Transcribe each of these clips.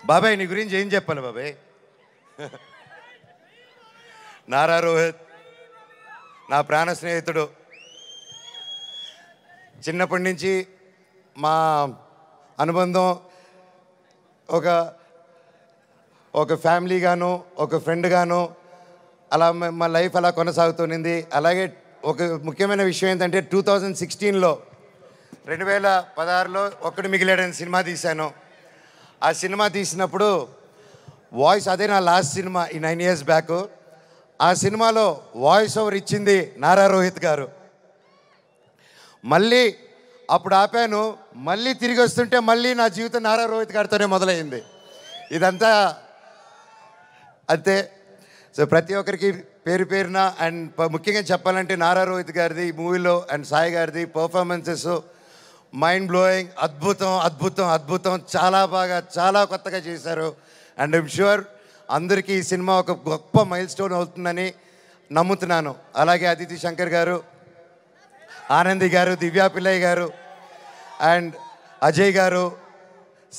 బాబాయ్ నీ గురించి ఏం చెప్పాలి బాబాయ్? నారా రోహిత్ నా ప్రాణ స్నేహితుడు. చిన్నప్పటి నుంచి మా అనుబంధం ఒక ఫ్యామిలీగాను ఒక ఫ్రెండ్గాను అలా మా లైఫ్ అలా కొనసాగుతుంది. అలాగే ఒక ముఖ్యమైన విషయం ఏంటంటే 2016లో 2016లో ఒక్కడు మిగిలాడని సినిమా తీశాను. ఆ సినిమా తీసినప్పుడు వాయిస్ అదే నా లాస్ట్ సినిమా ఈ 9 years బ్యాక్. ఆ సినిమాలో వాయిస్ ఓవర్ ఇచ్చింది నారా రోహిత్ గారు. మళ్ళీ అప్పుడు ఆపాను, మళ్ళీ తిరిగి వస్తుంటే మళ్ళీ నా జీవితం నారా రోహిత్ గారితోనే మొదలైంది. ఇదంతా అంతే. సో ప్రతి ఒక్కరికి పేరు పేరున అండ్ ముఖ్యంగా చెప్పాలంటే నారా రోహిత్ గారిది ఈ మూవీలో అండ్ సాయి గారిది పర్ఫార్మెన్సెస్ మైండ్ బ్లోయింగ్, అద్భుతం అద్భుతం అద్భుతం. చాలా బాగా చాలా కొత్తగా చేశారు. అండ్ ఐమ్ షూర్ అందరికీ ఈ సినిమా ఒక గొప్ప మైల్ స్టోన్ అవుతుందని నమ్ముతున్నాను. అలాగే అదితి శంకర్ గారు, ఆనంది గారు, దివ్యా పిల్లయ్య గారు అండ్ అజయ్ గారు,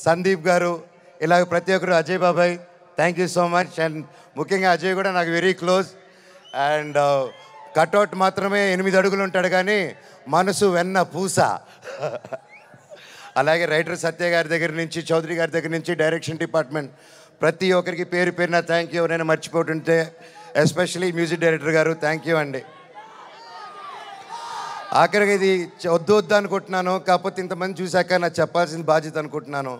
సందీప్ గారు, ఇలాగ ప్రతి ఒక్కరు, అజయ్ బాబాయ్ thank you so much. And ముఖ్యంగా అజయ్ కూడా నాకు వెరీ క్లోజ్. అండ్ కట్అవుట్ మాత్రమే 8 అడుగులు ఉంటాడు కానీ మనసు వెన్న పూస. అలాగే రైటర్ సత్య గారి దగ్గర నుంచి, చౌదరి గారి దగ్గర నుంచి, డైరెక్షన్ డిపార్ట్మెంట్ ప్రతి ఒక్కరికి పేరు పేరున థ్యాంక్ యూ. ఎవరైనా మర్చిపోతుంటే ఎస్పెషలీ మ్యూజిక్ డైరెక్టర్ గారు థ్యాంక్ యూ అండి. ఆఖరికి ఇది వద్దు అనుకుంటున్నాను, కాకపోతే ఇంతమంది చూశాక నాకు చెప్పాల్సిన బాధ్యత అనుకుంటున్నాను.